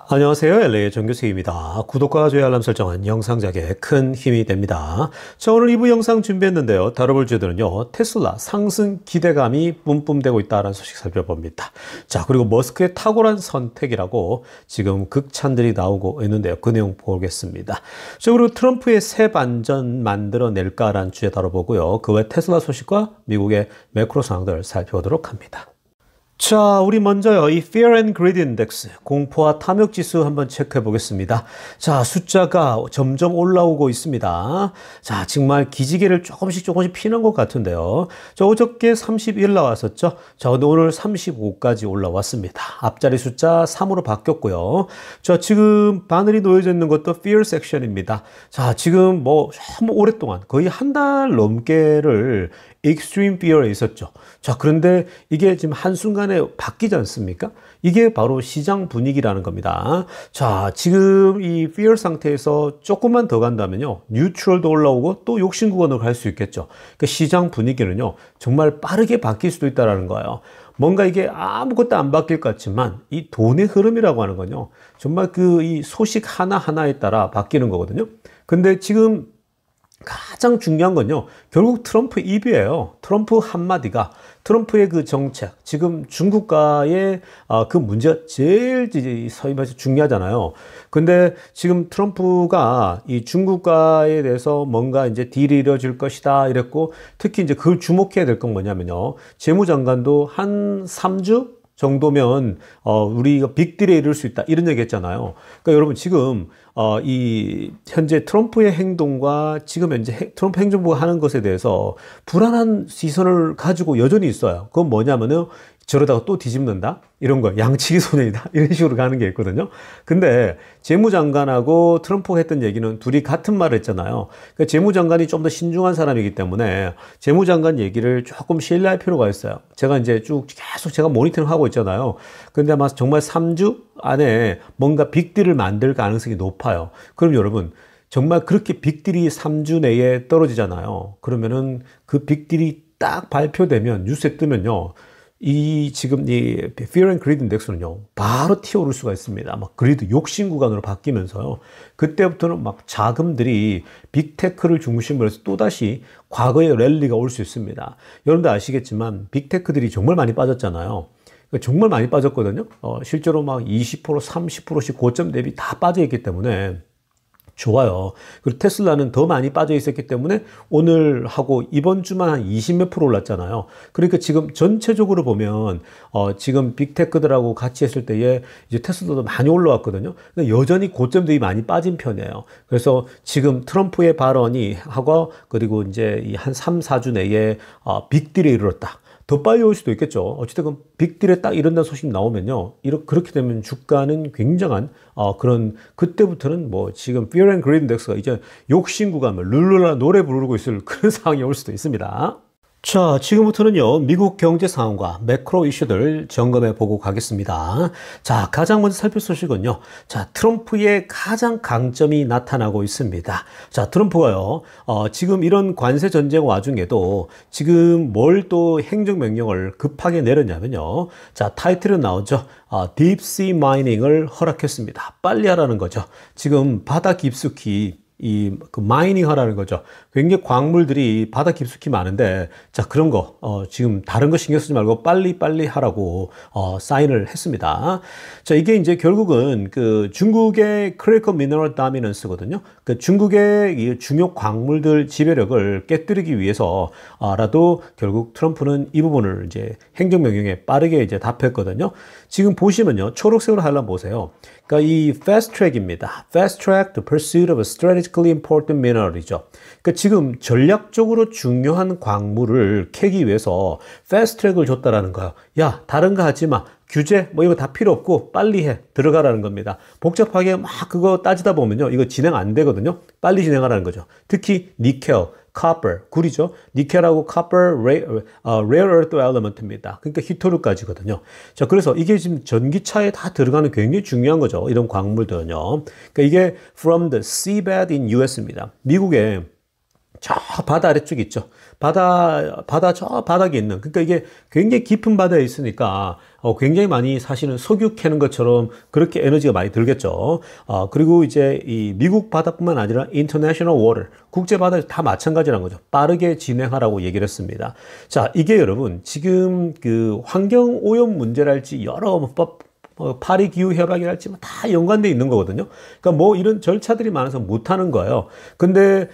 안녕하세요. LA의 정교수입니다. 구독과 좋아요 알람 설정은 영상 제작에 큰 힘이 됩니다. 자, 오늘 2부 영상 준비했는데요. 다뤄볼 주제는요. 테슬라 상승 기대감이 뿜뿜되고 있다는 소식 살펴봅니다. 자, 그리고 머스크의 탁월한 선택이라고 지금 극찬들이 나오고 있는데요. 그 내용 보겠습니다. 자, 그리고 트럼프의 새 반전 만들어낼까라는 주제 다뤄보고요. 그 외 테슬라 소식과 미국의 매크로 상황들 살펴보도록 합니다. 자, 우리 먼저요, 이 Fear and Greed Index, 공포와 탐욕 지수 한번 체크해 보겠습니다. 자, 숫자가 점점 올라오고 있습니다. 자, 정말 기지개를 조금씩 피는 것 같은데요. 자, 어저께 31 나왔었죠. 자, 근데 오늘 35까지 올라왔습니다. 앞자리 숫자 3으로 바뀌었고요. 자, 지금 바늘이 놓여져 있는 것도 Fear 섹션입니다. 자, 지금 너무 오랫동안 거의 한 달 넘게를 Extreme Fear에 있었죠. 자, 그런데 이게 지금 한순간에 바뀌지 않습니까? 이게 바로 시장 분위기라는 겁니다. 자, 지금 이 Fear 상태에서 조금만 더 간다면요. 뉴트럴도 올라오고 또 욕심 구간으로 갈 수 있겠죠. 그러니까 시장 분위기는요. 정말 빠르게 바뀔 수도 있다는 거예요. 뭔가 이게 아무것도 안 바뀔 것 같지만 이 돈의 흐름이라고 하는 건요. 정말 이 소식 하나하나에 따라 바뀌는 거거든요. 근데 지금 가장 중요한 건요, 결국 트럼프 입이에요. 트럼프 한마디가, 트럼프의 그 정책, 지금 중국과의 그 문제가 제일 서히 말해서 중요하잖아요. 근데 지금 트럼프가 이 중국과에 대해서 뭔가 이제 딜이 이루어질 것이다 이랬고, 특히 이제 그걸 주목해야 될 건 뭐냐면요, 재무장관도 한 3주? 정도면 우리가 빅딜에 이를 수 있다 이런 얘기 했잖아요. 그러니까 여러분 지금 이 현재 트럼프의 행동과 지금 현재 트럼프 행정부가 하는 것에 대해서 불안한 시선을 가지고 여전히 있어요. 그건 뭐냐면은 저러다가 또 뒤집는다? 이런 거, 양치기 소년이다? 이런 식으로 가는 게 있거든요. 근데 재무장관하고 트럼프가 했던 얘기는 둘이 같은 말을 했잖아요. 그러니까 재무장관이 좀 더 신중한 사람이기 때문에 재무장관 얘기를 조금 신뢰할 필요가 있어요. 제가 이제 계속 제가 모니터링 하고 있잖아요. 근데 아마 정말 3주 안에 뭔가 빅딜을 만들 가능성이 높아요. 그럼 여러분, 정말 그렇게 빅딜이 3주 내에 떨어지잖아요. 그러면은 그 빅딜이 딱 발표되면, 뉴스에 뜨면요. 지금 이 Fear and Greed 인덱스는요, 바로 튀어오를 수가 있습니다. 그리드 욕심 구간으로 바뀌면서요. 그때부터는 자금들이 빅테크를 중심으로 해서 또다시 과거의 랠리가 올 수 있습니다. 여러분도 아시겠지만, 빅테크들이 정말 많이 빠졌잖아요. 정말 많이 빠졌거든요. 실제로 20%, 30%씩 고점 대비 다 빠져 있기 때문에 좋아요. 그리고 테슬라는 더 많이 빠져 있었기 때문에 오늘 하고 이번 주만 한 20몇 프로 올랐잖아요. 그러니까 지금 전체적으로 보면 지금 빅테크들하고 같이 했을 때에 이제 테슬라도 많이 올라왔거든요. 근데 여전히 고점 대비 많이 빠진 편이에요. 그래서 지금 트럼프의 발언이 하고 그리고 이제 한 3, 4주 내에 빅딜에 이르렀다. 더 빨리 올 수도 있겠죠. 어쨌든 빅딜에 딱 이런다는 소식 나오면요. 그렇게 되면 주가는 굉장한 그때부터는 지금 Fear and Greed Index가 이제 욕심 구간을 룰루라 노래 부르고 있을 그런 상황이 올 수도 있습니다. 자, 지금부터는요, 미국 경제 상황과 매크로 이슈들 점검해 보고 가겠습니다. 자, 가장 먼저 살필 소식은요, 자, 트럼프의 가장 강점이 나타나고 있습니다. 자, 트럼프가요, 지금 이런 관세 전쟁 와중에도 지금 뭘 또 행정명령을 급하게 내렸냐면요, 자, 타이틀은 나오죠. 딥시 마이닝을 허락했습니다. 빨리 하라는 거죠. 지금 바다 깊숙이 마이닝 하라는 거죠. 굉장히 광물들이 바다 깊숙이 많은데, 자, 그런 거, 지금 다른 거 신경 쓰지 말고 빨리 하라고, 사인을 했습니다. 자, 이게 이제 결국은 중국의 critical mineral dominance거든요. 중국의 이 중요 광물들 지배력을 깨뜨리기 위해서라도 결국 트럼프는 이 부분을 이제 행정명령에 빠르게 이제 답했거든요. 지금 보시면요. 초록색으로 하려면 보세요. 그러니까 이 fast track입니다. fast track the pursuit of a strategically important mineral이죠. 그러니까 지금 전략적으로 중요한 광물을 캐기 위해서 fast track을 줬다라는 거예요. 야, 다른 거 하지 마. 규제 이거 다 필요 없고 빨리 해. 들어가라는 겁니다. 복잡하게 그거 따지다 보면요. 이거 진행 안 되거든요. 빨리 진행하라는 거죠. 특히 니켈, copper, 굴이죠. 니켈하고 copper, rare earth element입니다. 그러니까 히토류까지거든요. 자, 그래서 이게 지금 전기차에 다 들어가는 굉장히 중요한 거죠. 이런 광물들은요. 그러니까 이게 from the seabed in US입니다. 미국의 저 바다 아래쪽 있죠. 바다 저 바닥에 있는. 그러니까 이게 굉장히 깊은 바다에 있으니까 굉장히 많이 사실은 석유 캐는 것처럼 그렇게 에너지가 많이 들겠죠. 그리고 이제 이 미국 바다뿐만 아니라 international water, 국제 바다에서 다 마찬가지라는 거죠. 빠르게 진행하라고 얘기를 했습니다. 자, 이게 여러분 지금 그 환경 오염 문제랄지 여러 파리 기후 협약이랄지 다 연관돼 있는 거거든요. 그러니까 뭐 이런 절차들이 많아서 못 하는 거예요. 근데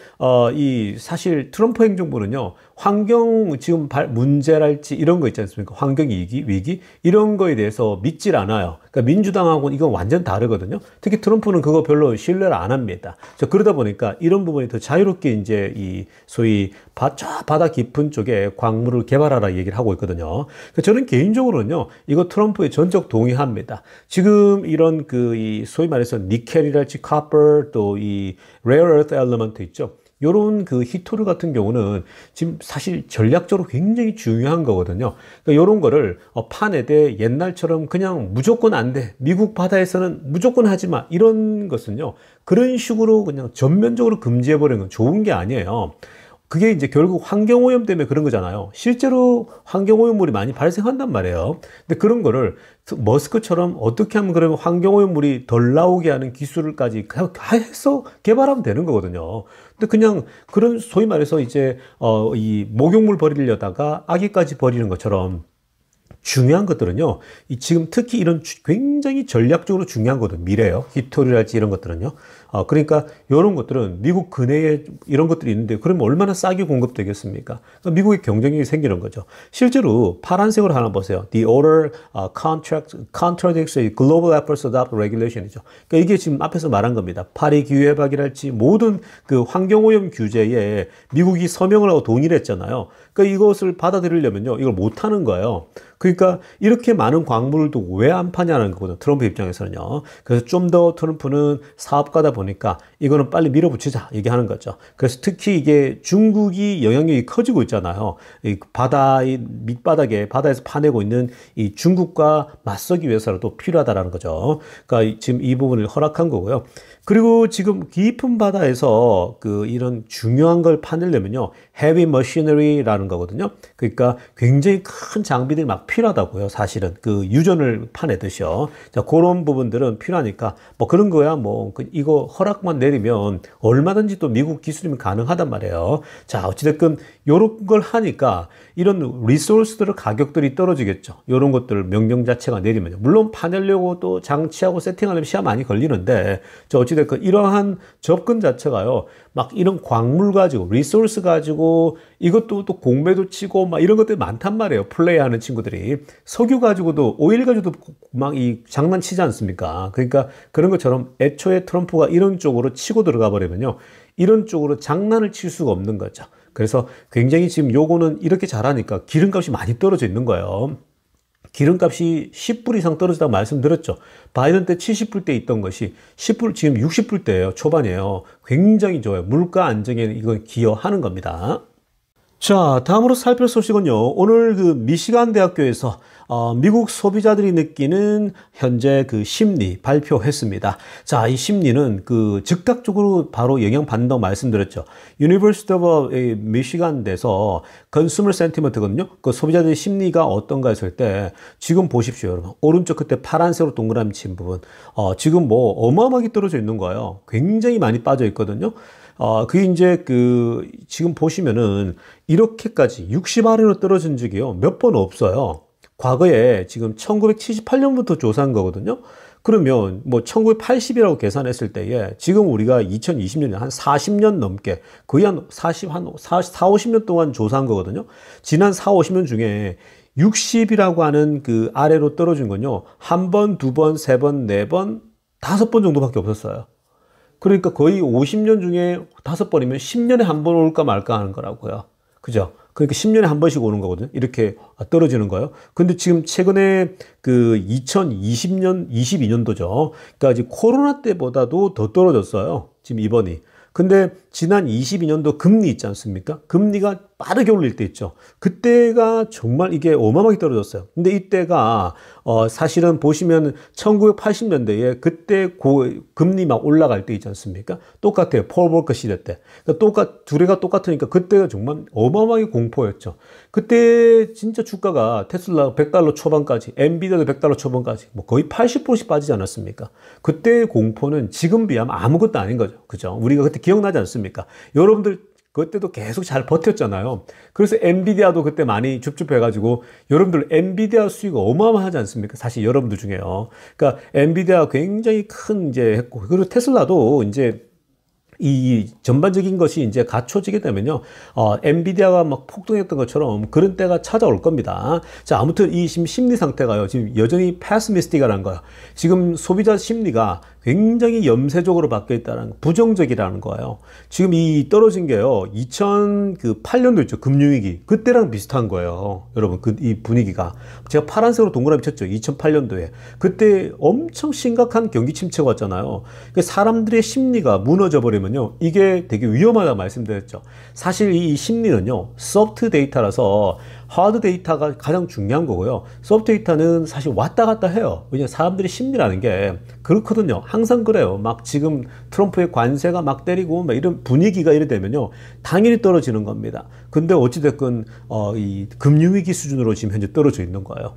이 사실 트럼프 행정부는요. 환경 지금 문제랄지 이런 거 있지 않습니까? 환경 위기 이런 거에 대해서 믿질 않아요. 그러니까 민주당하고는 이건 완전 다르거든요. 특히 트럼프는 그거 별로 신뢰를 안 합니다. 그러다 보니까 이런 부분이 더 자유롭게 이제 이 소위 바다 깊은 쪽에 광물을 개발하라 얘기를 하고 있거든요. 그러니까 저는 개인적으로는요. 이거 트럼프에 전적 동의합니다. 지금 이런 이 소위 말해서 니켈이랄지 카퍼 또 이 레어 어스 엘리먼트 있죠. 요런 그 히토류 같은 경우는 지금 사실 전략적으로 굉장히 중요한 거거든요. 그러니까 요런 거를 파내되 옛날처럼 그냥 무조건 안 돼. 미국 바다에서는 무조건 하지 마. 이런 것은요. 그런 식으로 그냥 전면적으로 금지해버리는 건 좋은 게 아니에요. 그게 이제 결국 환경오염 때문에 그런 거잖아요. 실제로 환경오염물이 많이 발생한단 말이에요. 근데 그런 거를 머스크처럼 어떻게 하면 그러면 환경오염물이 덜 나오게 하는 기술까지 해서 개발하면 되는 거거든요. 근데 그냥 그런 소위 말해서 이제 이 목욕물 버리려다가 아기까지 버리는 것처럼 중요한 것들은요, 지금 특히 이런 굉장히 전략적으로 중요한 것들, 미래요. 히토리랄지 이런 것들은요. 그러니까 이런 것들은 미국 근해에 이런 것들이 있는데, 그러면 얼마나 싸게 공급되겠습니까? 그러니까 미국의 경쟁력이 생기는 거죠. 실제로 파란색으로 하나 보세요. The order contradicts global efforts to adopt regulation이죠. 그러니까 이게 지금 앞에서 말한 겁니다. 파리 기후협약이랄지 모든 그 환경오염 규제에 미국이 서명을 하고 동의를 했잖아요. 그러니까 이것을 받아들이려면요, 이걸 못 하는 거예요. 그러니까 이렇게 많은 광물을 두고 왜 안 파냐는 거거든요. 트럼프 입장에서는요. 그래서 좀 더 트럼프는 사업가다 보니까 이거는 빨리 밀어붙이자 얘기하는 거죠. 그래서 특히 이게 중국이 영향력이 커지고 있잖아요. 이 바다의 밑바닥에 바다에서 파내고 있는 이 중국과 맞서기 위해서라도 필요하다라는 거죠. 그러니까 지금 이 부분을 허락한 거고요. 그리고 지금 깊은 바다에서 이런 중요한 걸 파내려면요. heavy machinery라는 거거든요. 그러니까 굉장히 큰 장비들이 막 필요하다고요. 사실은 유전을 파내듯이요. 자, 그런 부분들은 필요하니까 뭐 그런 거야 이거 허락만 내리면 얼마든지 또 미국 기술이면 가능하단 말이에요. 자, 어찌됐건 요런 걸 하니까 이런 리소스들의 가격들이 떨어지겠죠. 요런 것들 명령 자체가 내리면요. 물론 파내려고 또 장치하고 세팅하려면 시간 많이 걸리는데 어찌됐건 이러한 접근 자체가요. 막 이런 광물 가지고 리소스 가지고 이것도 또 공매도 치고 막 이런 것들이 많단 말이에요. 플레이하는 친구들이 석유 가지고도 오일 가지고도 막 장난치지 않습니까? 그러니까 그런 것처럼 애초에 트럼프가 이런 쪽으로 치고 들어가 버리면요. 이런 쪽으로 장난을 칠 수가 없는 거죠. 그래서 굉장히 지금 요거는 이렇게 잘하니까 기름값이 많이 떨어져 있는 거예요. 기름값이 10불 이상 떨어지다고 말씀드렸죠. 바이든 때 70불대 있던 것이 10불, 지금 60불대예요. 초반이에요. 굉장히 좋아요. 물가 안정에 이건 기여하는 겁니다. 자, 다음으로 살펴볼 소식은요. 오늘 미시간 대학교에서 미국 소비자들이 느끼는 현재 심리 발표했습니다. 자, 이 심리는 즉각적으로 바로 영향받는다고 말씀드렸죠. University of Michigan에서 컨슈머 센티먼트거든요. 소비자들의 심리가 어떤가 했을 때 지금 보십시오, 여러분. 오른쪽 끝에 파란색으로 동그라미 친 부분. 지금 어마어마하게 떨어져 있는 거예요. 굉장히 많이 빠져 있거든요. 그게 이제 지금 보시면은 이렇게까지 60 아래로 떨어진 적이요. 몇 번 없어요. 과거에 지금 1978년부터 조사한 거거든요. 그러면 1980이라고 계산했을 때에 지금 우리가 2020년에 한 40년 넘게 거의 한 50년 동안 조사한 거거든요. 지난 50년 중에 60이라고 하는 아래로 떨어진 건요. 한 번, 두 번, 세 번, 네 번, 5번 정도밖에 없었어요. 그러니까 거의 50년 중에 5번이면 10년에 한 번 올까 말까 하는 거라고요. 그죠? 그러니까 10년에 한 번씩 오는 거거든요. 이렇게 떨어지는 거예요. 근데 지금 최근에 2020년, 22년도죠. 그러니까 아직 코로나 때보다도 더 떨어졌어요. 지금 이번이. 근데 지난 22년도 금리 있지 않습니까? 금리가 빠르게 올릴 때 있죠. 그때가 정말 이게 어마어마하게 떨어졌어요. 근데 이때가 사실은 보시면 1980년대에 그때 금리 막 올라갈 때 있지 않습니까? 똑같아요. 폴 볼커 시대 때. 그러니까 두레가 똑같으니까 그때가 정말 어마어마하게 공포였죠. 그때 진짜 주가가 테슬라 100달러 초반까지, 엔비디아도 100달러 초반까지 뭐 거의 80%씩 빠지지 않았습니까? 그때의 공포는 지금 비하면 아무것도 아닌 거죠. 그죠? 우리가 그때 기억나지 않습니까? 여러분들 그때도 계속 잘 버텼잖아요. 그래서 엔비디아도 그때 많이 줍줍해가지고 여러분들 엔비디아 수익이 어마어마하지 않습니까? 사실 여러분들 중에요. 그러니까 엔비디아 굉장히 큰 이제 했고, 그리고 테슬라도 이제 이 전반적인 것이 이제 갖춰지게 되면요, 엔비디아가 막 폭등했던 것처럼 그런 때가 찾아올 겁니다. 자, 아무튼 이 지금 심리 상태가요, 지금 여전히 패스미스틱이라는 거예요. 지금 소비자 심리가 굉장히 염세적으로 바뀌어 있다는, 부정적이라는 거예요. 지금 이 떨어진 게요, 2008년도 있죠, 금융위기. 그때랑 비슷한 거예요. 여러분, 이 분위기가. 제가 파란색으로 동그라미 쳤죠, 2008년도에. 그때 엄청 심각한 경기 침체가 왔잖아요. 사람들의 심리가 무너져 버리면요, 이게 되게 위험하다고 말씀드렸죠. 사실 이 심리는요, 소프트 데이터라서 하드 데이터가 가장 중요한 거고요. 소프트 데이터는 사실 왔다 갔다 해요. 왜냐하면 사람들의 심리라는 게 그렇거든요. 항상 그래요. 막 지금 트럼프의 관세가 막 때리고 막 이런 분위기가 이래 되면요, 당연히 떨어지는 겁니다. 근데 어찌됐건 이 금융위기 수준으로 지금 현재 떨어져 있는 거예요.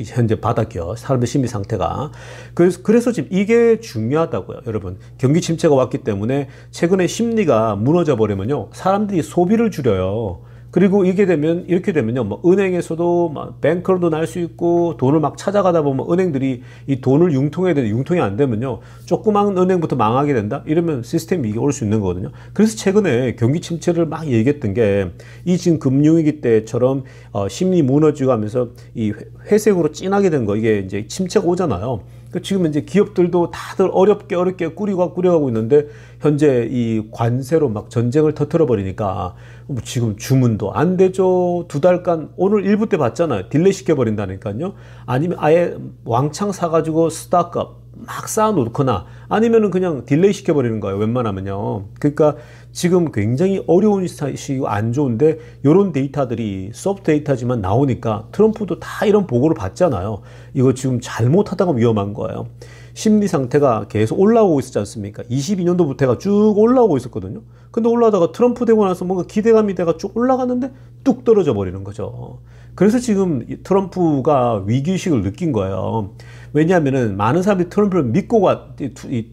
현재 바닥이요. 사람의 심리 상태가. 그래서 지금 이게 중요하다고요. 여러분, 경기 침체가 왔기 때문에 최근에 심리가 무너져 버리면요, 사람들이 소비를 줄여요. 그리고 이렇게 되면요, 뭐, 은행에서도 막 뱅크로도 날 수 있고, 돈을 막 찾아가다 보면 은행들이 이 돈을 융통해야 되는데 융통이 안 되면요, 조그만 은행부터 망하게 된다? 이러면 시스템 위기가 올 수 있는 거거든요. 그래서 최근에 경기 침체를 막 얘기했던 게, 이 지금 금융위기 때처럼, 심리 무너지고 하면서 이 회색으로 진하게 된 거, 이게 이제 침체가 오잖아요. 지금 이제 기업들도 다들 어렵게 꾸려가고 있는데, 현재 이 관세로 막 전쟁을 터뜨려 버리니까 지금 주문도 안 되죠. 2달간, 오늘 일부 때 봤잖아요. 딜레이 시켜버린다니까요. 아니면 아예 왕창 사가지고 스타크업 막 쌓아놓거나, 아니면은 그냥 딜레이 시켜버리는 거예요. 웬만하면요. 그러니까 지금 굉장히 어려운 시기고 안 좋은데, 요런 데이터들이 소프트 데이터지만 나오니까 트럼프도 다 이런 보고를 받잖아요. 이거 지금 잘못하다가 위험한 거예요. 심리 상태가 계속 올라오고 있었지 않습니까? 22년도부터 해가 쭉 올라오고 있었거든요. 근데 올라다가 트럼프 되고 나서 뭔가 기대감이 돼가 쭉 올라갔는데 뚝 떨어져 버리는 거죠. 그래서 지금 트럼프가 위기의식을 느낀 거예요. 왜냐하면은 많은 사람들이 트럼프를 믿고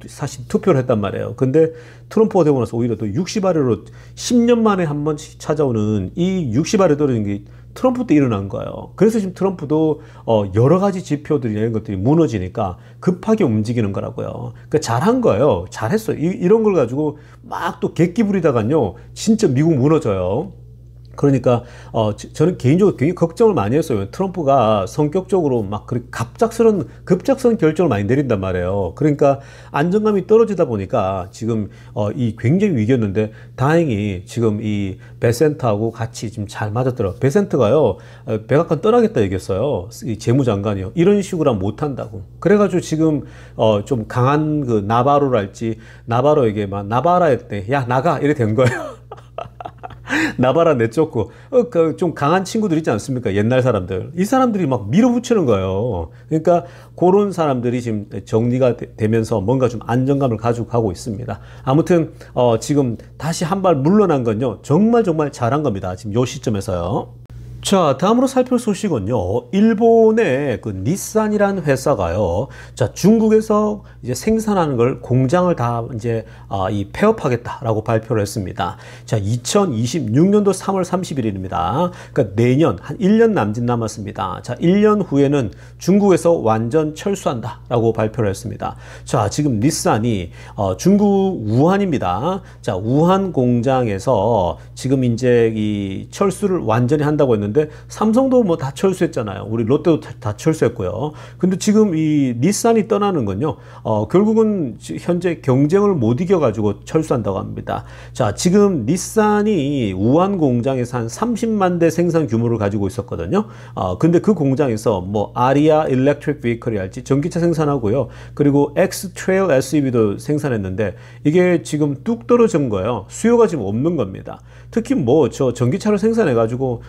사실 투표를 했단 말이에요. 근데 트럼프가 되고 나서 오히려 또 60아래로 10년 만에 한 번씩 찾아오는 이 60아래 떨어진 게 트럼프 때 일어난 거예요. 그래서 지금 트럼프도 여러 가지 지표들이 이런 것들이 무너지니까 급하게 움직이는 거라고요. 그러니까 잘한 거예요. 잘했어요. 이런 걸 가지고 막 또 객기 부리다가요, 진짜 미국 무너져요. 그러니까 저는 개인적으로 굉장히 걱정을 많이 했어요. 트럼프가 성격적으로 막 그렇게 급작스러운 결정을 많이 내린단 말이에요. 그러니까 안정감이 떨어지다 보니까 지금 이 굉장히 위기였는데, 다행히 지금 이 베센트하고 같이 지금 잘 맞았더라고요. 베센트가요, 백악관 떠나겠다 얘기했어요. 이 재무장관이요. 이런 식으로 하면 못한다고. 그래가지고 지금 좀 강한 그 나바로랄지, 나바로에게 막 나바라에 때 야 나가 이래 된 거예요. 나바라 내쫓고, 좀 강한 친구들 있지 않습니까? 옛날 사람들. 이 사람들이 막 밀어붙이는 거예요. 그러니까 그런 사람들이 지금 정리가 되면서 뭔가 좀 안정감을 가지고 가고 있습니다. 아무튼, 지금 다시 한 발 물러난 건요, 정말 잘한 겁니다. 지금 요 시점에서요. 자, 다음으로 살펴볼 소식은요, 일본의 그 닛산이라는 회사가요, 자, 중국에서 이제 생산하는 걸 공장을 다 이제 이 폐업하겠다라고 발표를 했습니다. 자, 2026년도 3월 30일입니다. 그러니까 내년 한 1년 남짓 남았습니다. 자, 1년 후에는 중국에서 완전 철수한다라고 발표를 했습니다. 자, 지금 닛산이 중국 우한입니다. 자, 우한 공장에서 지금 이제 이 철수를 완전히 한다고 했는데, 했는데 삼성도 뭐 다 철수했잖아요. 우리 롯데도 다 철수했고요. 근데 지금 이 닛산이 떠나는 건요. 결국은 현재 경쟁을 못 이겨가지고 철수한다고 합니다. 자, 지금 닛산이 우한 공장에서 한 30만 대 생산 규모를 가지고 있었거든요. 근데 그 공장에서 뭐 아리아 일렉트릭 비클이 할지 전기차 생산하고요. 그리고 X 트레일 SUV도 생산했는데 이게 지금 뚝 떨어진 거예요. 수요가 지금 없는 겁니다. 특히 뭐 저 전기차를 생산해 가지고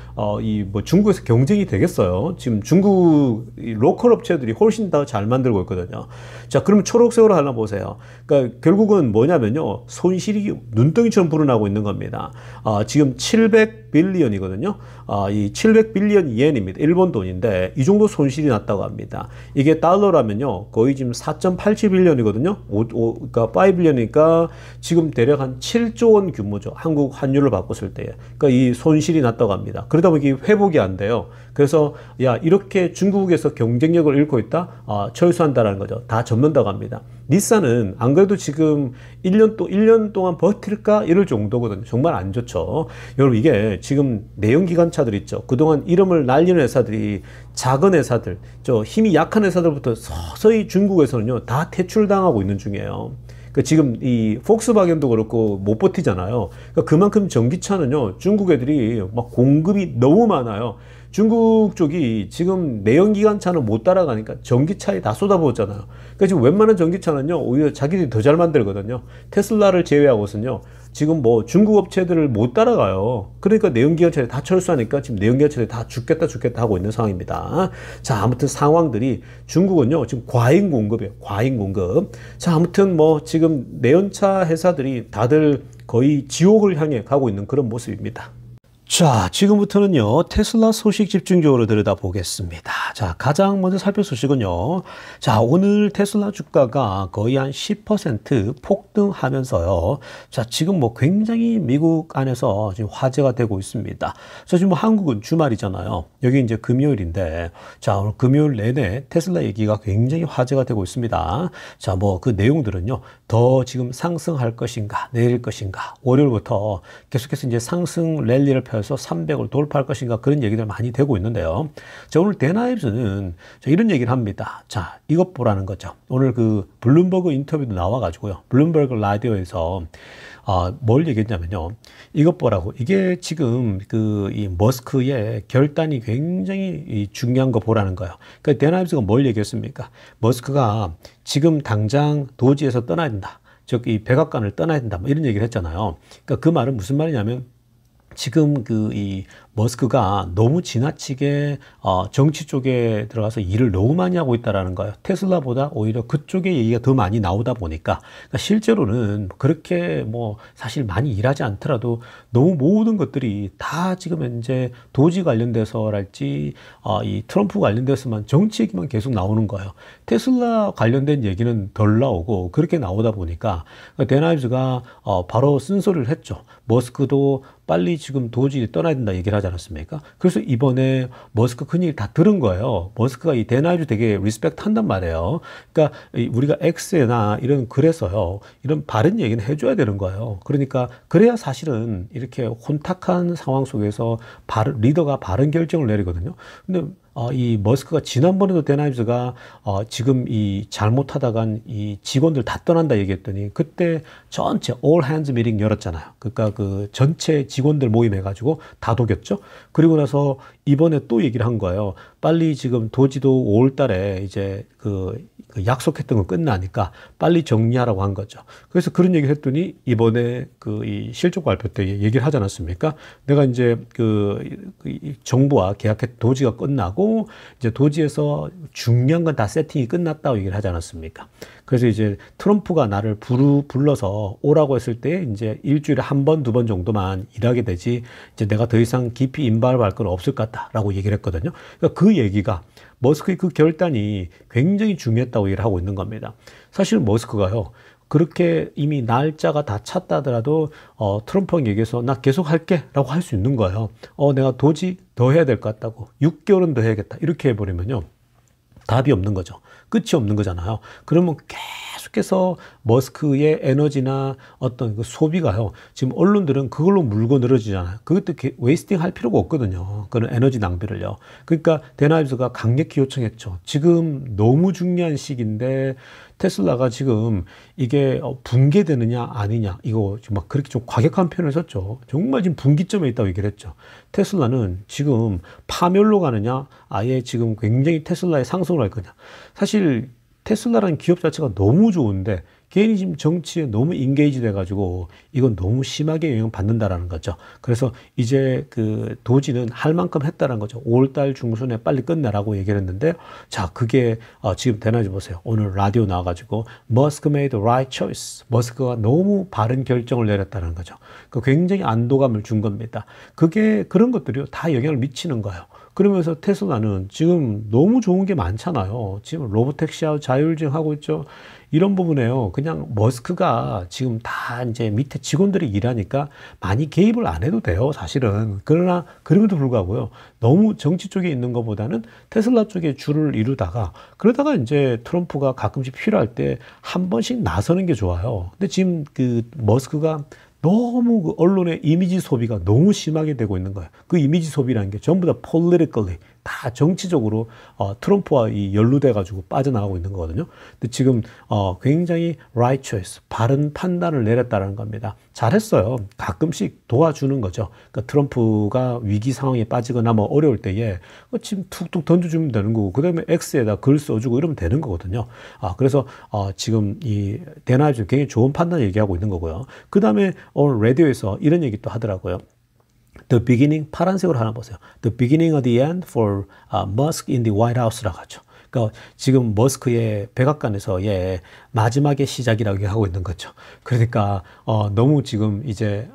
이 뭐 중국에서 경쟁이 되겠어요. 지금 중국 로컬 업체들이 훨씬 더 잘 만들고 있거든요. 자, 그럼 초록색으로 하나 보세요. 그러니까 결국은 뭐냐면요, 손실이 눈덩이처럼 불어나고 있는 겁니다. 지금 700빌리언이거든요. 이 700빌리언 이엔입니다. 일본 돈인데 이 정도 손실이 났다고 합니다. 이게 달러라면요 거의 지금 4.87빌리언이거든요. 그러니까 5빌리언이니까 지금 대략 한 7조 원 규모죠. 한국 환율을 바꿨을 때. 그러니까 이 손실이 났다고 합니다. 그러다 보니 회복이 안 돼요. 그래서 야, 이렇게 중국에서 경쟁력을 잃고 있다? 철수한다라는 거죠. 다 접는다고 합니다. 닛산은 안 그래도 지금 1년 동안 버틸까? 이럴 정도거든요. 정말 안 좋죠. 여러분, 이게 지금 내연기관차들 있죠. 그동안 이름을 날리는 회사들이 작은 회사들, 힘이 약한 회사들부터 서서히 중국에서는요, 다 퇴출당하고 있는 중이에요. 그러니까 지금 이 폭스바겐도 그렇고 못 버티잖아요. 그러니까 그만큼 전기차는요, 중국 애들이 막 공급이 너무 많아요. 중국 쪽이 지금 내연기관차는 못 따라가니까 전기차에 다 쏟아부었잖아요. 그러니까 지금 웬만한 전기차는요, 오히려 자기들이 더 잘 만들거든요. 테슬라를 제외하고서는요, 지금 뭐 중국 업체들을 못 따라가요. 그러니까 내연기관차를 다 철수하니까 지금 내연기관차들이 다 죽겠다 하고 있는 상황입니다. 자, 아무튼 상황들이 중국은요, 지금 과잉 공급이에요. 과잉 공급. 자, 아무튼 뭐 지금 내연차 회사들이 다들 거의 지옥을 향해 가고 있는 그런 모습입니다. 자, 지금부터는요, 테슬라 소식 집중적으로 들여다보겠습니다. 자, 가장 먼저 살펴볼 소식은요. 자, 오늘 테슬라 주가가 거의 한 10% 폭등하면서요. 자, 지금 뭐 굉장히 미국 안에서 지금 화제가 되고 있습니다. 자, 지금 뭐 한국은 주말이잖아요. 여기 이제 금요일인데, 자, 오늘 금요일 내내 테슬라 얘기가 굉장히 화제가 되고 있습니다. 자, 뭐 그 내용들은요, 더 지금 상승할 것인가, 내릴 것인가, 월요일부터 계속해서 이제 상승 랠리를 펴서 300을 돌파할 것인가, 그런 얘기들 많이 되고 있는데요. 자, 오늘 데나이브스는 이런 얘기를 합니다. 자, 이것 보라는 거죠. 오늘 그 블룸버그 인터뷰도 나와가지고요. 블룸버그 라디오에서 뭘 얘기했냐면요. 이것 보라고. 이게 지금 이 머스크의 결단이 굉장히 중요한 거 보라는 거예요. 그러니까 데나이브스가 뭘 얘기했습니까? 머스크가 지금 당장 도지에서 떠나야 된다. 즉, 이 백악관을 떠나야 된다. 뭐 이런 얘기를 했잖아요. 그러니까 그 말은 무슨 말이냐면, 지금 이 머스크가 너무 지나치게 정치 쪽에 들어가서 일을 너무 많이 하고 있다라는 거예요. 테슬라보다 오히려 그쪽에 얘기가 더 많이 나오다 보니까, 그러니까 실제로는 그렇게 뭐 사실 많이 일하지 않더라도 너무 모든 것들이 다 지금 현재 도지 관련돼서랄지 이 트럼프 관련돼서만 정치 얘기만 계속 나오는 거예요. 테슬라 관련된 얘기는 덜 나오고 그렇게 나오다 보니까 데나이브스가 바로 쓴소리를 했죠. 머스크도 빨리 지금 도지 떠나야 된다 얘기를 하지 않았습니까? 그래서 이번에 머스크 큰일 다 들은 거예요. 머스크가 이 데나이브스 되게 리스펙트 한단 말이에요. 그러니까 우리가 X나 이런 글에서요, 이런 바른 얘기는 해줘야 되는 거예요. 그러니까 그래야 사실은 이렇게 혼탁한 상황 속에서 리더가 바른 결정을 내리거든요. 근데 이 머스크가 지난번에도 데나이브스가 지금 이 잘못하다간 이 직원들 다 떠난다 얘기했더니 그때 전체 all hands meeting 열었잖아요. 그러니까 그 전체 직원들 모임해가지고 다 독였죠. 그리고 나서 이번에 또 얘기를 한 거예요. 빨리 지금 도지도 5월 달에 이제 그 약속했던 거 끝나니까 빨리 정리하라고 한 거죠. 그래서 그런 얘기를 했더니 이번에 이 실적 발표 때 얘기를 하지 않았습니까? 내가 이제 정부와 계약했던 도지가 끝나고 이제 도지에서 중요한 건 다 세팅이 끝났다고 얘기를 하지 않았습니까? 그래서 이제 트럼프가 나를 불러서 오라고 했을 때 이제 일주일에 한 번, 두 번 정도만 일하게 되지 이제 내가 더 이상 깊이 인발할 건 없을 것 같다라고 얘기를 했거든요. 그러니까 그 얘기가 머스크의 그 결단이 굉장히 중요했다고 얘기를 하고 있는 겁니다. 사실 머스크가요, 그렇게 이미 날짜가 다 찼다 하더라도 트럼프랑 얘기해서 나 계속 할게 라고 할 수 있는 거예요. 내가 도지 더 해야 될 것 같다고, 6개월은 더 해야겠다 이렇게 해버리면요, 답이 없는 거죠. 끝이 없는 거잖아요. 그러면 계속해서 머스크의 에너지나 어떤 그 소비가요. 지금 언론들은 그걸로 물고 늘어지잖아요. 그것도 웨이스팅 할 필요가 없거든요. 그런 에너지 낭비를요. 그러니까 데나이브스가 강력히 요청했죠. 지금 너무 중요한 시기인데 테슬라가 지금 이게 붕괴되느냐 아니냐 이거 지금 막 그렇게 좀 과격한 표현을 썼죠. 정말 지금 분기점에 있다고 얘기를 했죠. 테슬라는 지금 파멸로 가느냐 아예 지금 굉장히 테슬라의 상승을 할 거냐. 사실 테슬라라는 기업 자체가 너무 좋은데 괜히 지금 정치에 너무 인게이지 돼가지고 이건 너무 심하게 영향받는다라는 거죠. 그래서 이제 그 도지는 할 만큼 했다는 거죠. 5월달 중순에 빨리 끝내라고 얘기를 했는데 자 그게 지금 되나지 보세요. 오늘 라디오 나와가지고 머스크 made the right choice. 머스크가 너무 바른 결정을 내렸다는 거죠. 그 굉장히 안도감을 준 겁니다. 그게 그런 것들이 다 영향을 미치는 거예요. 그러면서 테슬라는 지금 너무 좋은 게 많잖아요. 지금 로보택시하고 자율주행 하고 있죠. 이런 부분에요. 그냥 머스크가 지금 다 이제 밑에 직원들이 일하니까 많이 개입을 안 해도 돼요. 사실은. 그러나 그럼에도 불구하고요. 너무 정치 쪽에 있는 것보다는 테슬라 쪽에 줄을 이루다가 그러다가 이제 트럼프가 가끔씩 필요할 때 한 번씩 나서는 게 좋아요. 근데 지금 그 머스크가 너무 그 언론의 이미지 소비가 너무 심하게 되고 있는 거예요. 그 이미지 소비라는 게 전부 다 politically 다 정치적으로 트럼프와 연루돼 가지고 빠져나가고 있는 거거든요. 근데 지금 굉장히 right choice, 바른 판단을 내렸다는 겁니다. 잘했어요. 가끔씩 도와주는 거죠. 그러니까 트럼프가 위기 상황에 빠지거나 뭐 어려울 때에 지금 툭툭 던져주면 되는 거고 그다음에 X에다 글 써주고 이러면 되는 거거든요. 그래서 지금 이 대나이브 굉장히 좋은 판단을 얘기하고 있는 거고요. 그다음에 오늘 라디오에서 이런 얘기 또 하더라고요. The beginning, 파란색으로 하나 보세요. The beginning of the end for Musk in the White House라고 하죠. 그러니까 지금 머스크의 백악관에서의 마지막의 시작이라고 하고 있는 거죠. 그러니까 너무 지금 이제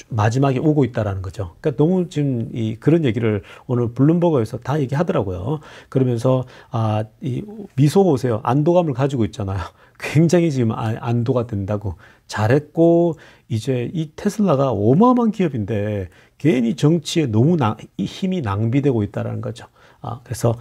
마지막에 오고 있다라는 거죠. 그러니까 너무 지금 그런 얘기를 오늘 블룸버그에서 다 얘기하더라고요. 그러면서 이 미소 보세요. 안도감을 가지고 있잖아요. 굉장히 지금 안도가 된다고. 잘했고 이제 이 테슬라가 어마어마한 기업인데 괜히 정치에 너무 힘이 낭비되고 있다는 거죠. 그래서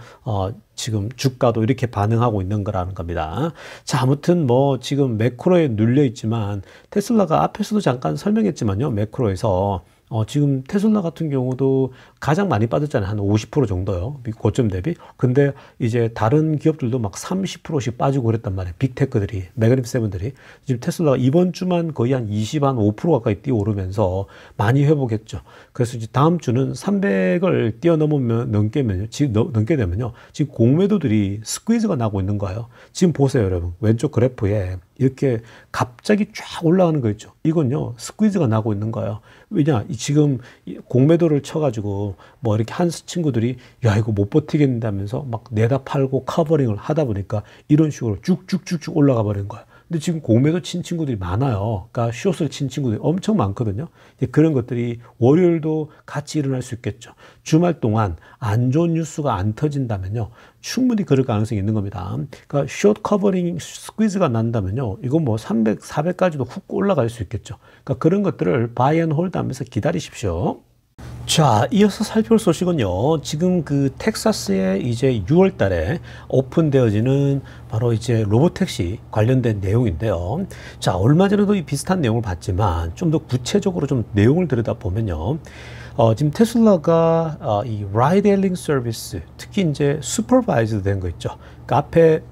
지금 주가도 이렇게 반응하고 있는 거라는 겁니다. 자, 아무튼 뭐 지금 매크로에 눌려 있지만 테슬라가 앞에서도 잠깐 설명했지만요. 매크로에서 지금 테슬라 같은 경우도 가장 많이 빠졌잖아요. 한 50% 정도요. 고점 대비. 근데 이제 다른 기업들도 막 30%씩 빠지고 그랬단 말이에요. 빅테크들이, 매그닙 세븐들이. 지금 테슬라가 이번 주만 거의 한 5% 가까이 뛰어오르면서 많이 회복했죠. 그래서 이제 다음 주는 300을 뛰어넘으면, 넘게 되면요. 지금 공매도들이 스퀴즈가 나고 있는 거예요. 지금 보세요, 여러분. 왼쪽 그래프에 이렇게 갑자기 쫙 올라가는 거 있죠. 이건요, 스퀴즈가 나고 있는 거예요. 왜냐, 지금 공매도를 쳐가지고 뭐 이렇게 한 친구들이 야, 이거 못 버티겠다면서 막 내다 팔고 커버링을 하다 보니까 이런 식으로 쭉쭉쭉쭉 올라가 버린 거예요. 근데 지금 공매도 친 친구들이 많아요. 그러니까 숏을 친 친구들이 엄청 많거든요. 그런 것들이 월요일도 같이 일어날 수 있겠죠. 주말 동안 안 좋은 뉴스가 안 터진다면요. 충분히 그럴 가능성이 있는 겁니다. 그러니까 숏 커버링 스퀴즈가 난다면요. 이건 뭐 300, 400까지도 훅 올라갈 수 있겠죠. 그러니까 그런 것들을 바이 앤 홀드 하면서 기다리십시오. 자, 이어서 살펴볼 소식은요. 지금 그 텍사스에 이제 6월 달에 오픈되어지는 바로 이제 로보택시 관련된 내용인데요. 자, 얼마 전에도 이 비슷한 내용을 봤지만 좀 더 구체적으로 좀 내용을 들여다보면요. 지금 테슬라가 이 라이드 헤일링 서비스, 특히 이제 슈퍼바이즈드 된 거 있죠. 그 앞에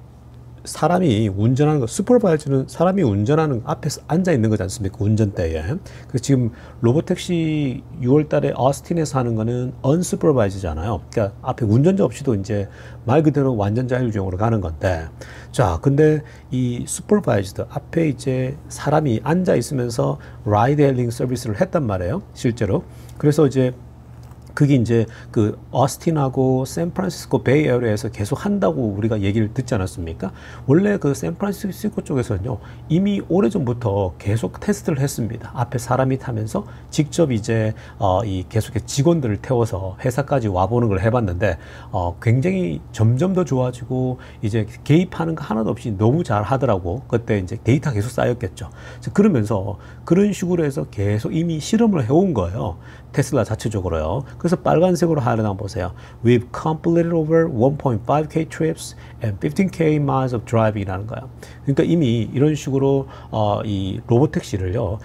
사람이 운전하는 거, 슈퍼바이저는 사람이 운전하는 앞에 앉아 있는 거지 않습니까? 운전대에. 그래서 지금 로보택시 6월 달에 어스틴에서 하는 거는 언슈퍼바이즈잖아요. 그러니까 앞에 운전자 없이도 이제 말 그대로 완전 자율주행으로 가는 건데. 자, 근데 이 슈퍼바이즈드 앞에 이제 사람이 앉아 있으면서 라이드 헤일링 서비스를 했단 말이에요. 실제로. 그래서 이제 그게 이제 그 어스틴하고 샌프란시스코 베이에어리아에서 계속 한다고 우리가 얘기를 듣지 않았습니까? 원래 그 샌프란시스코 쪽에서는요, 이미 오래전부터 계속 테스트를 했습니다. 앞에 사람이 타면서 직접 이제 이 계속 직원들을 태워서 회사까지 와보는 걸 해봤는데 굉장히 점점 더 좋아지고 이제 개입하는 거 하나도 없이 너무 잘 하더라고. 그때 이제 데이터 계속 쌓였겠죠. 그러면서 그런 식으로 해서 계속 이미 실험을 해온 거예요. 테슬라 자체적으로요. 그래서 빨간색으로 하려나 보세요. We've completed over 1.5k trips and 15k miles of driving이라는 거예요. 그러니까 이미 이런 식으로 이 로보택시를요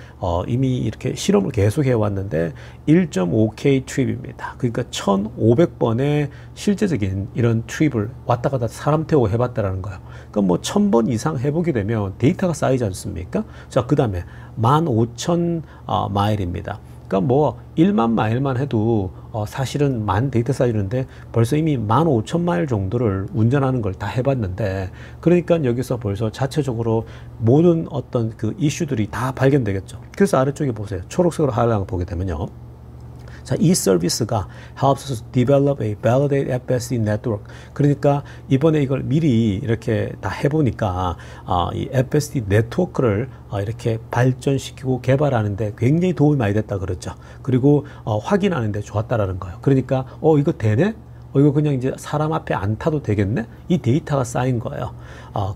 이미 이렇게 실험을 계속 해왔는데 1.5k 트립입니다. 그러니까 1,500번의 실제적인 이런 트립을 왔다 갔다 사람 태우고 해봤다라는 거예요. 그러니까 뭐 1,000번 이상 해보게 되면 데이터가 쌓이지 않습니까? 자, 그 다음에 15,000 마일입니다. 그러니까 뭐 1만 마일만 해도 사실은 만 데이터 쌓이는데 벌써 이미 15,000마일 정도를 운전하는 걸 다 해봤는데, 그러니까 여기서 벌써 자체적으로 모든 어떤 그 이슈들이 다 발견되겠죠. 그래서 아래쪽에 보세요. 초록색으로 하려고 보게 되면요. 자, 이 서비스가 helps us develop a validated FSD network. 그러니까 이번에 이걸 미리 이렇게 다 해보니까 이 FSD 네트워크를 이렇게 발전시키고 개발하는데 굉장히 도움이 많이 됐다 그랬죠. 그리고 확인하는데 좋았다라는 거예요. 그러니까 이거 되네? 이거 그냥 이제 사람 앞에 안 타도 되겠네? 이 데이터가 쌓인 거예요.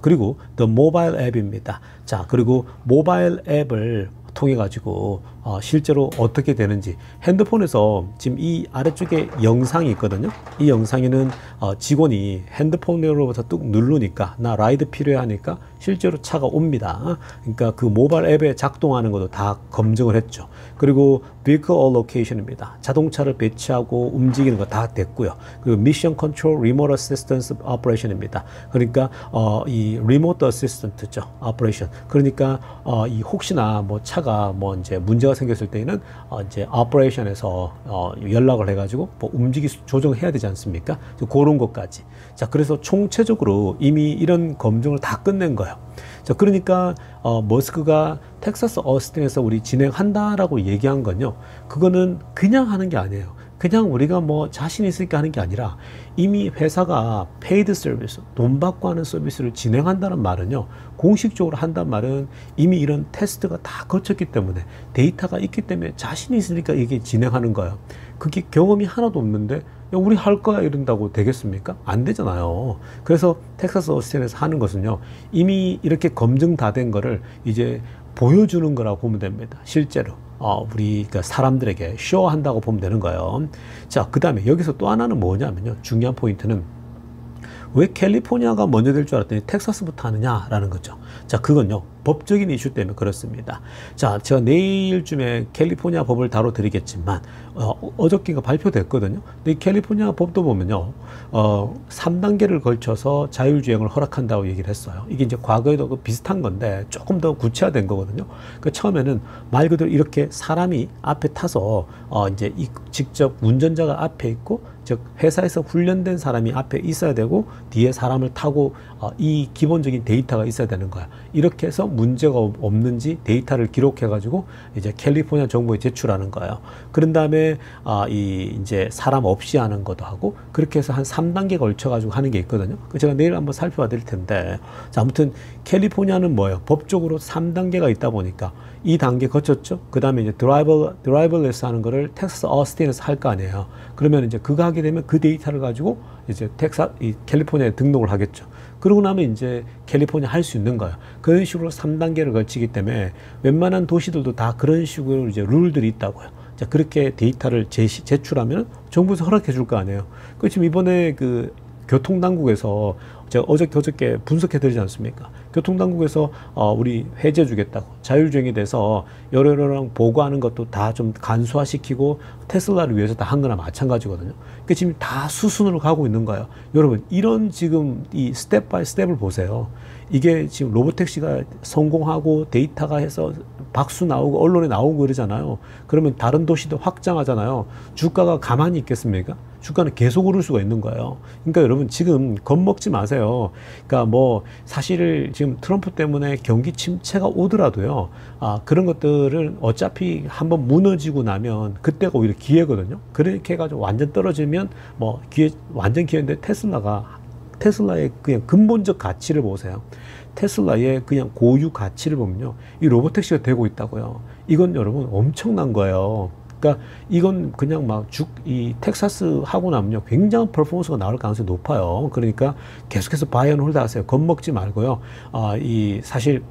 그리고 the mobile 앱입니다. 자, 그리고 모바일 앱을 통해 가지고 실제로 어떻게 되는지, 핸드폰에서 지금 이 아래쪽에 영상이 있거든요. 이 영상에는 직원이 핸드폰으로부터 뚝 누르니까 나 라이드 필요하니까 실제로 차가 옵니다. 그러니까 그 모바일 앱에 작동하는 것도 다 검증을 했죠. 그리고 vehicle allocation입니다. 자동차를 배치하고 움직이는 거 다 됐고요. 그리고 mission control remote assistance operation입니다. 그러니까 이 remote assistant죠, operation. 그러니까 이 혹시나 뭐 차가 뭐 이제 문제가 생겼을 때에는 이제 operation에서 연락을 해가지고 뭐 조정해야 되지 않습니까? 그런 것까지. 자, 그래서 총체적으로 이미 이런 검증을 다 끝낸 거예요. 자, 그러니까 머스크가 텍사스 어스틴에서 우리 진행한다라고 얘기한 건요, 그거는 그냥 하는 게 아니에요. 그냥 우리가 뭐 자신 있으니까 하는 게 아니라 이미 회사가 페이드 서비스, 돈 받고 하는 서비스를 진행한다는 말은요, 공식적으로 한다는 말은 이미 이런 테스트가 다 거쳤기 때문에, 데이터가 있기 때문에 자신 있으니까 이게 진행하는 거예요. 그게 경험이 하나도 없는데 야, 우리 할 거야 이런다고 되겠습니까? 안 되잖아요. 그래서 텍사스 어스틴에서 하는 것은요, 이미 이렇게 검증 다 된 거를 이제 보여주는 거라고 보면 됩니다. 실제로 우리 사람들에게 쇼한다고 보면 되는 거예요. 자, 그 다음에 여기서 또 하나는 뭐냐면요, 중요한 포인트는 왜 캘리포니아가 먼저 될 줄 알았더니 텍사스부터 하느냐라는 거죠. 자, 그건요, 법적인 이슈 때문에 그렇습니다. 자, 제가 내일쯤에 캘리포니아 법을 다뤄드리겠지만 어저께가 발표됐거든요. 근데 이 캘리포니아 법도 보면요, 3단계를 걸쳐서 자율주행을 허락한다고 얘기를 했어요. 이게 이제 과거에도 비슷한 건데 조금 더 구체화된 거거든요. 그 처음에는 말 그대로 이렇게 사람이 앞에 타서 이제 직접 운전자가 앞에 있고, 즉 회사에서 훈련된 사람이 앞에 있어야 되고 뒤에 사람을 타고 이 기본적인 데이터가 있어야 되는 거야. 이렇게 해서 문제가 없는지 데이터를 기록해 가지고 이제 캘리포니아 정부에 제출하는 거예요. 그런 다음에 이제 사람 없이 하는 것도 하고, 그렇게 해서 한 3단계 걸쳐 가지고 하는 게 있거든요. 제가 내일 한번 살펴봐 드릴 텐데, 자, 아무튼 캘리포니아는 뭐예요? 법적으로 3단계가 있다 보니까 이 단계 거쳤죠. 그 다음에 이제 드라이버레스 하는 거를 텍사스 어스틴에서 할 거 아니에요. 그러면 이제 그거 하게 되면 그 데이터를 가지고 이제 캘리포니아에 등록을 하겠죠. 그러고 나면 이제 캘리포니아 할 수 있는 거예요. 그런 식으로 3단계를 거치기 때문에 웬만한 도시들도 다 그런 식으로 이제 룰들이 있다고요. 자, 그렇게 데이터를 제출하면 정부에서 허락해 줄 거 아니에요. 그 지금 이번에 그 교통당국에서 제가 어저께 분석해 드리지 않습니까? 교통당국에서 우리 해제 주겠다고, 자율주행에 대해서 여러랑 보고하는 것도 다 좀 간소화시키고 테슬라를 위해서 다 한 거나 마찬가지거든요. 그러니까 지금 다 수순으로 가고 있는 거예요. 여러분, 이런 지금 이 스텝 바이 스텝을 보세요. 이게 지금 로보택시가 성공하고 데이터가 해서 박수 나오고 언론에 나오고 그러잖아요. 그러면 다른 도시도 확장하잖아요. 주가가 가만히 있겠습니까? 주가는 계속 오를 수가 있는 거예요. 그러니까 여러분, 지금 겁먹지 마세요. 그러니까 뭐 사실 지금 트럼프 때문에 경기 침체가 오더라도요, 그런 것들은 어차피 한번 무너지고 나면 그때가 오히려 기회거든요. 그렇게 해가지고 완전 떨어지면 뭐 완전 기회인데, 테슬라의 그냥 근본적 가치를 보세요. 테슬라의 그냥 고유 가치를 보면요, 이 로보택시가 되고 있다고요. 이건 여러분 엄청난 거예요. 그러니까 이건 그냥 막 이 텍사스 하고 나면요, 굉장한 퍼포먼스가 나올 가능성이 높아요. 그러니까 계속해서 바이 앤 홀드 하세요. 겁먹지 말고요. 이 사실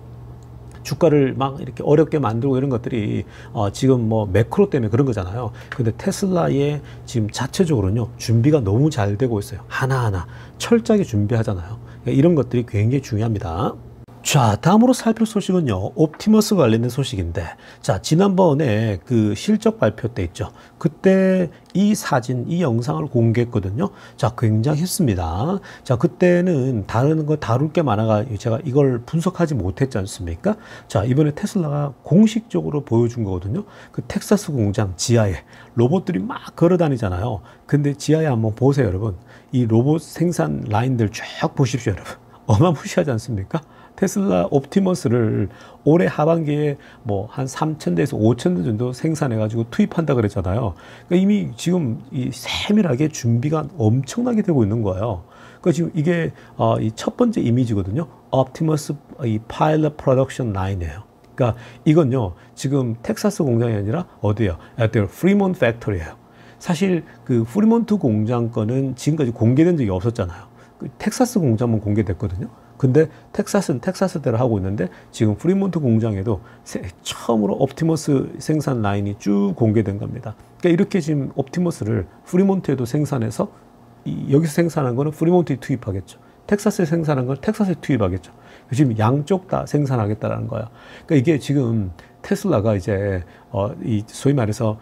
주가를 막 이렇게 어렵게 만들고 이런 것들이 지금 뭐 매크로 때문에 그런 거잖아요. 근데 테슬라의 지금 자체적으로는요, 준비가 너무 잘 되고 있어요. 하나하나 철저하게 준비하잖아요. 이런 것들이 굉장히 중요합니다. 자, 다음으로 살필 소식은요, 옵티머스 관련된 소식인데, 자, 지난번에 그 실적 발표 때 있죠. 그때 이 사진, 이 영상을 공개했거든요. 자, 굉장했습니다. 자, 그때는 다른 거 다룰 게 많아가 제가 이걸 분석하지 못했지 않습니까? 자, 이번에 테슬라가 공식적으로 보여준 거거든요. 그 텍사스 공장 지하에 로봇들이 막 걸어 다니잖아요. 근데 지하에 한번 보세요, 여러분. 이 로봇 생산 라인들 쭉 보십시오, 여러분. 어마무시하지 않습니까? 테슬라 옵티머스를 올해 하반기에 뭐 한 3,000대에서 5,000대 정도 생산해가지고 투입한다 그랬잖아요. 그러니까 이미 지금 이 세밀하게 준비가 엄청나게 되고 있는 거예요. 그러니까 지금 이게 이 첫 번째 이미지거든요. 옵티머스 이 파일럿 프로덕션 라인이에요. 그러니까 이건요, 지금 텍사스 공장이 아니라 어디예요? 프리몬트 팩토리예요. 사실 그 프리몬트 공장 거는 지금까지 공개된 적이 없었잖아요. 그 텍사스 공장만 공개됐거든요. 근데 텍사스는 텍사스대로 하고 있는데 지금 프리몬트 공장에도 처음으로 옵티머스 생산 라인이 쭉 공개된 겁니다. 그러니까 이렇게 지금 옵티머스를 프리몬트에도 생산해서 여기서 생산한 거는 프리몬트에 투입하겠죠. 텍사스에 생산한 걸 텍사스에 투입하겠죠. 지금 양쪽 다 생산하겠다라는 거야. 그러니까 이게 지금 테슬라가 이제 이 소위 말해서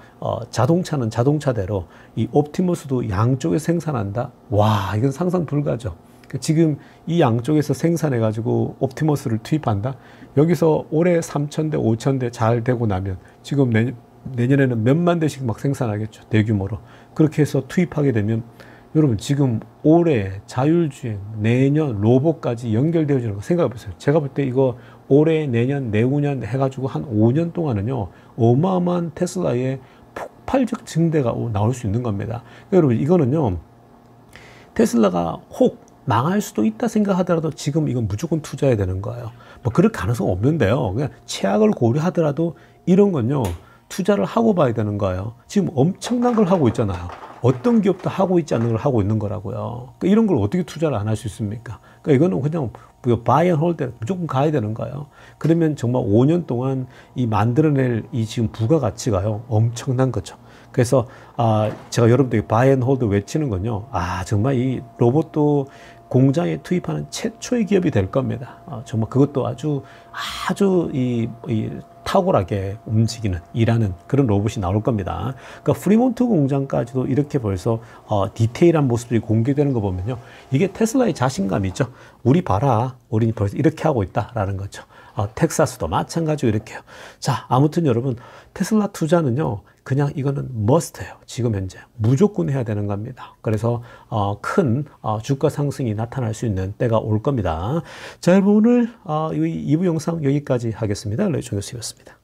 자동차는 자동차대로 이 옵티머스도 양쪽에 생산한다. 와, 이건 상상 불가죠. 지금 이 양쪽에서 생산해가지고 옵티머스를 투입한다? 여기서 올해 3,000대, 5,000대 잘 되고 나면 지금 내년에는 몇만 대씩 막 생산하겠죠. 대규모로. 그렇게 해서 투입하게 되면 여러분 지금 올해 자율주행, 내년 로봇까지 연결되어지는 거 생각해 보세요. 제가 볼 때 이거 올해, 내년, 내후년 해가지고 한 5년 동안은요, 어마어마한 테슬라의 폭발적 증대가 나올 수 있는 겁니다. 여러분 이거는요, 테슬라가 혹 망할 수도 있다 생각하더라도 지금 이건 무조건 투자해야 되는 거예요. 뭐 그럴 가능성 없는데요. 그냥 최악을 고려하더라도 이런 건요, 투자를 하고 봐야 되는 거예요. 지금 엄청난 걸 하고 있잖아요. 어떤 기업도 하고 있지 않는 걸 하고 있는 거라고요. 그러니까 이런 걸 어떻게 투자를 안 할 수 있습니까? 그러니까 이거는 그냥 바이 앤 홀드 무조건 가야 되는 거예요. 그러면 정말 5년 동안 이 만들어낼 이 지금 부가가치가요, 엄청난 거죠. 그래서 제가 여러분들에게 바이 앤 홀드 외치는 건요, 정말 이 로봇도 공장에 투입하는 최초의 기업이 될 겁니다. 정말 그것도 아주 탁월하게 움직이는, 일하는 그런 로봇이 나올 겁니다. 그러니까 프리몬트 공장까지도 이렇게 벌써 디테일한 모습들이 공개되는 거 보면요, 이게 테슬라의 자신감이죠. 우리 봐라, 우리 벌써 이렇게 하고 있다라는 거죠. 텍사스도 마찬가지로 이렇게요. 자, 아무튼 여러분, 테슬라 투자는요, 그냥 이거는 머스트예요. 지금 현재 무조건 해야 되는 겁니다. 그래서 큰 주가 상승이 나타날 수 있는 때가 올 겁니다. 자, 여러분 오늘 이 2부 영상 여기까지 하겠습니다. 레이총 교수였습니다.